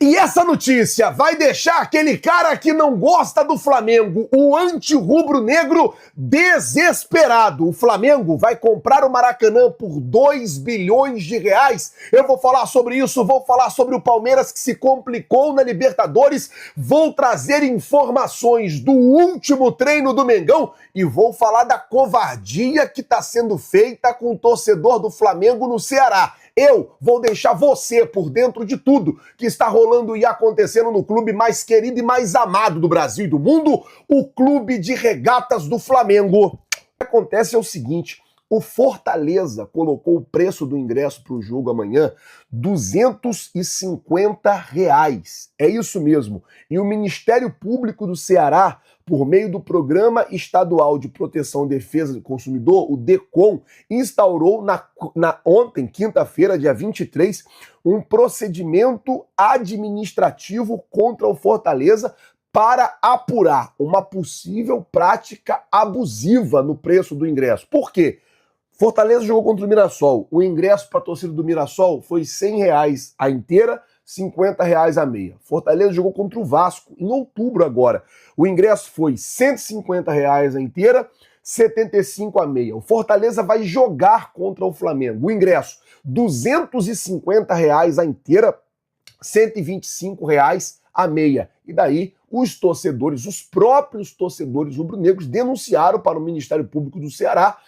E essa notícia vai deixar aquele cara que não gosta do Flamengo, o anti-rubro-negro, desesperado. O Flamengo vai comprar o Maracanã por 2 bilhões de reais. Eu vou falar sobre isso, vou falar sobre o Palmeiras que se complicou na Libertadores, vou trazer informações do último treino do Mengão e vou falar da covardia que está sendo feita com o torcedor do Flamengo no Ceará. Eu vou deixar você por dentro de tudo que está rolando e acontecendo no clube mais querido e mais amado do Brasil e do mundo, o Clube de Regatas do Flamengo. O que acontece é o seguinte, o Fortaleza colocou o preço do ingresso para o jogo amanhã R$ 250. É isso mesmo. E o Ministério Público do Ceará, por meio do Programa Estadual de Proteção e Defesa do Consumidor, o DECOM, instaurou ontem, quinta-feira, dia 23, um procedimento administrativo contra o Fortaleza para apurar uma possível prática abusiva no preço do ingresso. Por quê? Fortaleza jogou contra o Mirassol. O ingresso para a torcida do Mirassol foi R$ 100 a inteira, R$ 50 a meia. Fortaleza jogou contra o Vasco em outubro agora. O ingresso foi R$ 150 a inteira, R$ 75 a meia. O Fortaleza vai jogar contra o Flamengo. O ingresso R$ 250 a inteira, R$ 125 a meia. E daí os torcedores, os próprios torcedores rubro-negros denunciaram para o Ministério Público do Ceará,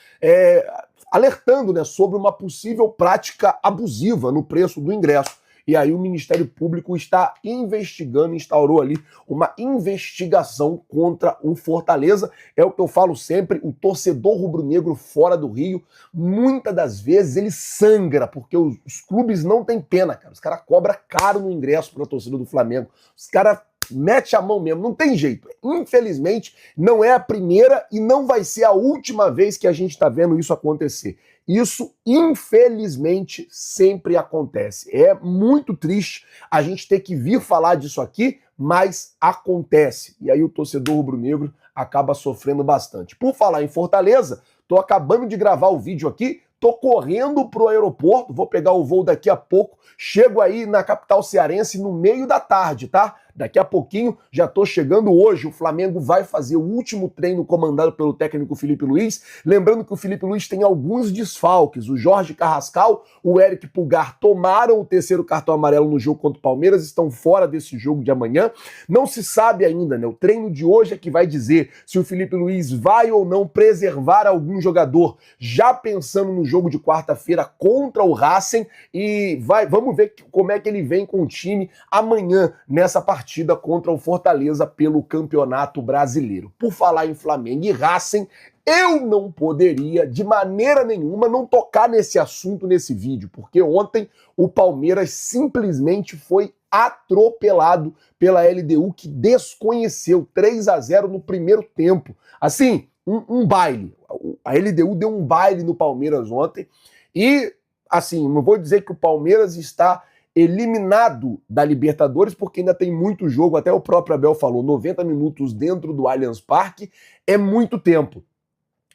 alertando, sobre uma possível prática abusiva no preço do ingresso. E aí o Ministério Público está investigando, instaurou ali uma investigação contra o Fortaleza. É o que eu falo sempre, o torcedor rubro-negro fora do Rio, muitas das vezes ele sangra, porque os clubes não têm pena, cara. Os caras cobram caro no ingresso para a torcida do Flamengo. Os caras mete a mão mesmo, não tem jeito. Infelizmente, não é a primeira e não vai ser a última vez que a gente está vendo isso acontecer. Isso, infelizmente, sempre acontece. É muito triste a gente ter que vir falar disso aqui, mas acontece. E aí o torcedor rubro-negro acaba sofrendo bastante. Por falar em Fortaleza, tô acabando de gravar o vídeo aqui, tô correndo pro aeroporto, vou pegar o voo daqui a pouco, chego aí na capital cearense no meio da tarde, tá? Daqui a pouquinho, já tô chegando hoje, o Flamengo vai fazer o último treino comandado pelo técnico Felipe Luiz. Lembrando que o Felipe Luiz tem alguns desfalques. O Jorge Carrascal, o Eric Pulgar tomaram o terceiro cartão amarelo no jogo contra o Palmeiras, estão fora desse jogo de amanhã. Não se sabe ainda, né? O treino de hoje é que vai dizer se o Felipe Luiz vai ou não preservar algum jogador, já pensando no jogo de quarta-feira contra o Racing. E vamos ver como é que ele vem com o time amanhã nessa partida contra o Fortaleza pelo Campeonato Brasileiro. Por falar em Flamengo e Racing, eu não poderia, de maneira nenhuma, não tocar nesse assunto nesse vídeo, porque ontem o Palmeiras simplesmente foi atropelado pela LDU, que desconheceu 3-0 no primeiro tempo. Assim, um baile. A LDU deu um baile no Palmeiras ontem e, assim, não vou dizer que o Palmeiras está eliminado da Libertadores, porque ainda tem muito jogo, até o próprio Abel falou, 90 minutos dentro do Allianz Parque é muito tempo.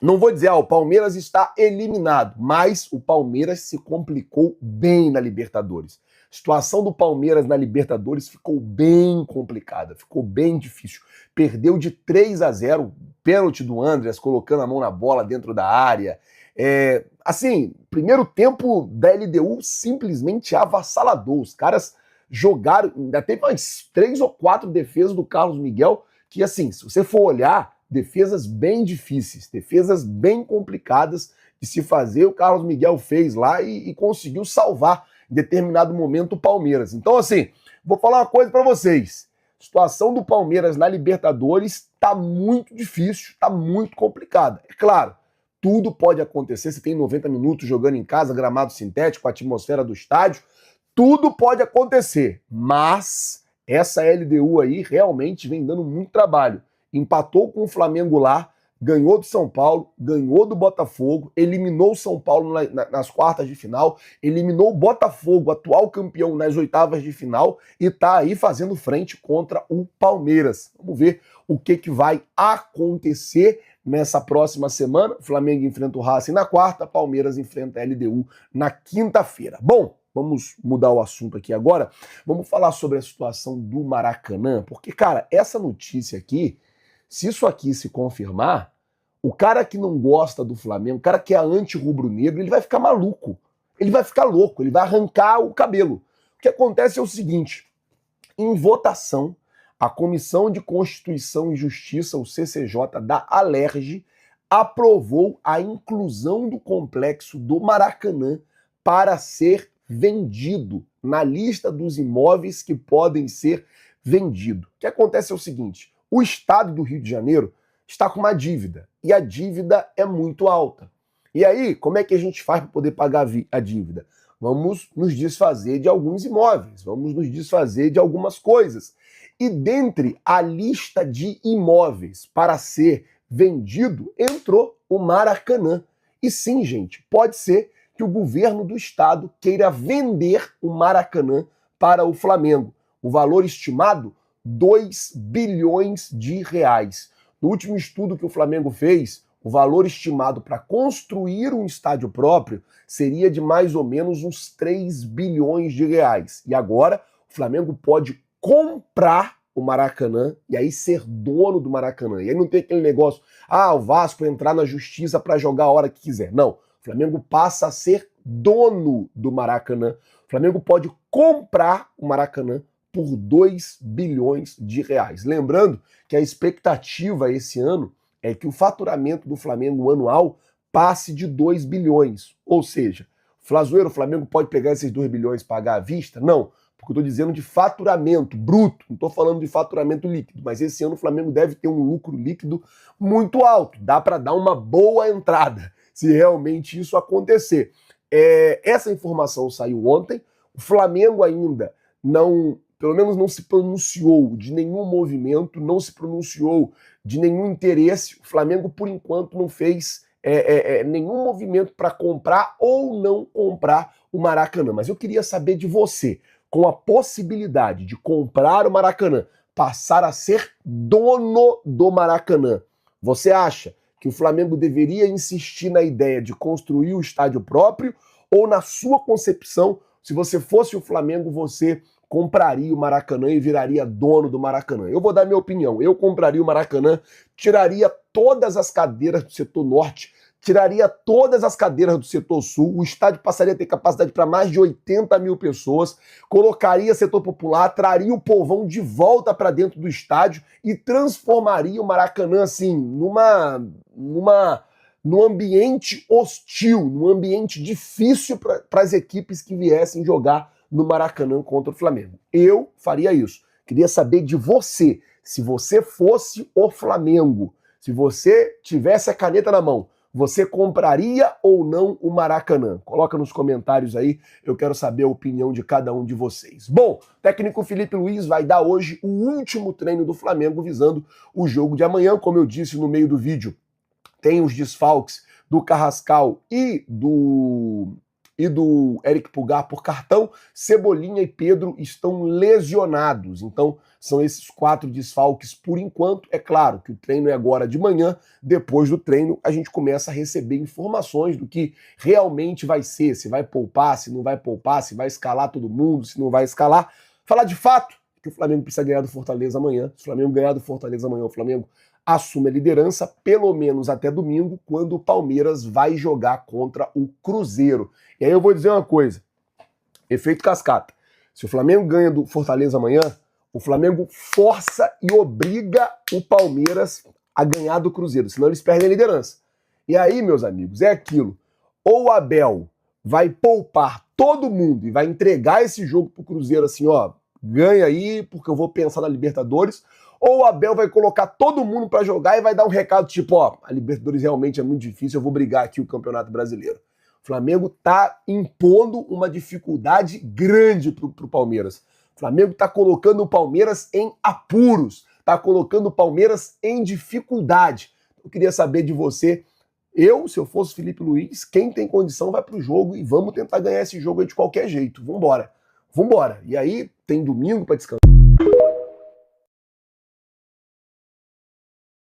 Não vou dizer, o Palmeiras está eliminado, mas o Palmeiras se complicou bem na Libertadores. A situação do Palmeiras na Libertadores ficou bem complicada, ficou bem difícil. Perdeu de 3-0, pênalti do Andrés, colocando a mão na bola dentro da área. Assim, primeiro tempo da LDU simplesmente avassalador. Os caras jogaram, ainda teve umas 3 ou 4 defesas do Carlos Miguel, que assim, se você for olhar, defesas bem difíceis, defesas bem complicadas de se fazer, o Carlos Miguel fez lá e conseguiu salvar em determinado momento o Palmeiras. Então assim, vou falar uma coisa para vocês, a situação do Palmeiras na Libertadores tá muito difícil, tá muito complicada. É claro, tudo pode acontecer, você tem 90 minutos jogando em casa, gramado sintético, a atmosfera do estádio, tudo pode acontecer, mas essa LDU aí realmente vem dando muito trabalho. Empatou com o Flamengo lá, ganhou do São Paulo, ganhou do Botafogo, eliminou o São Paulo nas quartas de final, eliminou o Botafogo, atual campeão, nas oitavas de final, e tá aí fazendo frente contra o Palmeiras. Vamos ver o que vai acontecer nessa próxima semana. O Flamengo enfrenta o Racing na quarta, Palmeiras enfrenta a LDU na quinta-feira. Bom, vamos mudar o assunto aqui agora. Vamos falar sobre a situação do Maracanã, porque, cara, essa notícia aqui, se isso aqui se confirmar, o cara que não gosta do Flamengo, o cara que é anti-rubro-negro, ele vai ficar maluco, ele vai ficar louco, ele vai arrancar o cabelo. O que acontece é o seguinte, em votação, a Comissão de Constituição e Justiça, o CCJ, da Alerj, aprovou a inclusão do complexo do Maracanã para ser vendido na lista dos imóveis que podem ser vendidos. O que acontece é o seguinte, o Estado do Rio de Janeiro está com uma dívida, e a dívida é muito alta. E aí, como é que a gente faz para poder pagar a dívida? Vamos nos desfazer de alguns imóveis, vamos nos desfazer de algumas coisas. E dentre a lista de imóveis para ser vendido, entrou o Maracanã. E sim, gente, pode ser que o governo do estado queira vender o Maracanã para o Flamengo. O valor estimado, 2 bilhões de reais. No último estudo que o Flamengo fez, o valor estimado para construir um estádio próprio seria de mais ou menos uns 3 bilhões de reais. E agora o Flamengo pode comprar o Maracanã e aí ser dono do Maracanã. E aí não tem aquele negócio, o Vasco entrar na justiça para jogar a hora que quiser. Não, o Flamengo passa a ser dono do Maracanã. O Flamengo pode comprar o Maracanã por 2 bilhões de reais. Lembrando que a expectativa esse ano é que o faturamento do Flamengo anual passe de 2 bilhões. Ou seja, Flazoeiro, o Flamengo pode pegar esses 2 bilhões e pagar à vista? Não, porque eu estou dizendo de faturamento bruto, não estou falando de faturamento líquido, mas esse ano o Flamengo deve ter um lucro líquido muito alto, dá para dar uma boa entrada, se realmente isso acontecer. Essa informação saiu ontem, o Flamengo ainda não, pelo menos não se pronunciou de nenhum movimento, não se pronunciou de nenhum interesse, o Flamengo por enquanto não fez nenhum movimento para comprar ou não comprar o Maracanã, mas eu queria saber de você, com a possibilidade de comprar o Maracanã, passar a ser dono do Maracanã, você acha que o Flamengo deveria insistir na ideia de construir o estádio próprio ou, na sua concepção, se você fosse o Flamengo, você compraria o Maracanã e viraria dono do Maracanã? Eu vou dar minha opinião. Eu compraria o Maracanã, tiraria todas as cadeiras do setor norte, tiraria todas as cadeiras do setor sul, o estádio passaria a ter capacidade para mais de 80 mil pessoas, colocaria setor popular, traria o povão de volta para dentro do estádio e transformaria o Maracanã assim num ambiente hostil, num ambiente difícil para as equipes que viessem jogar no Maracanã contra o Flamengo. Eu faria isso. Queria saber de você, se você fosse o Flamengo, se você tivesse a caneta na mão, você compraria ou não o Maracanã? Coloca nos comentários aí, eu quero saber a opinião de cada um de vocês. Bom, o técnico Felipe Luiz vai dar hoje o último treino do Flamengo visando o jogo de amanhã, como eu disse no meio do vídeo. Tem os desfalques do Carrascal e do Eric Pulgar por cartão. Cebolinha e Pedro estão lesionados, então são esses 4 desfalques por enquanto. É claro que o treino é agora de manhã, depois do treino a gente começa a receber informações do que realmente vai ser, se vai poupar, se não vai poupar, se vai escalar todo mundo, se não vai escalar. Falar de fato que o Flamengo precisa ganhar do Fortaleza amanhã. Se o Flamengo ganhar do Fortaleza amanhã, o Flamengo assume a liderança, pelo menos até domingo, quando o Palmeiras vai jogar contra o Cruzeiro. E aí eu vou dizer uma coisa, efeito cascata. Se o Flamengo ganha do Fortaleza amanhã, o Flamengo força e obriga o Palmeiras a ganhar do Cruzeiro, senão eles perdem a liderança. E aí, meus amigos, é aquilo. Ou o Abel vai poupar todo mundo e vai entregar esse jogo pro Cruzeiro assim, ó, ganha aí porque eu vou pensar na Libertadores, ou o Abel vai colocar todo mundo para jogar e vai dar um recado tipo, ó, a Libertadores realmente é muito difícil, eu vou brigar aqui o Campeonato Brasileiro. O Flamengo tá impondo uma dificuldade grande pro Palmeiras. O Flamengo tá colocando o Palmeiras em apuros, tá colocando o Palmeiras em dificuldade. Eu queria saber de você, se eu fosse Felipe Luiz, quem tem condição vai pro jogo e vamos tentar ganhar esse jogo aí de qualquer jeito. Vambora. E aí tem domingo para descansar.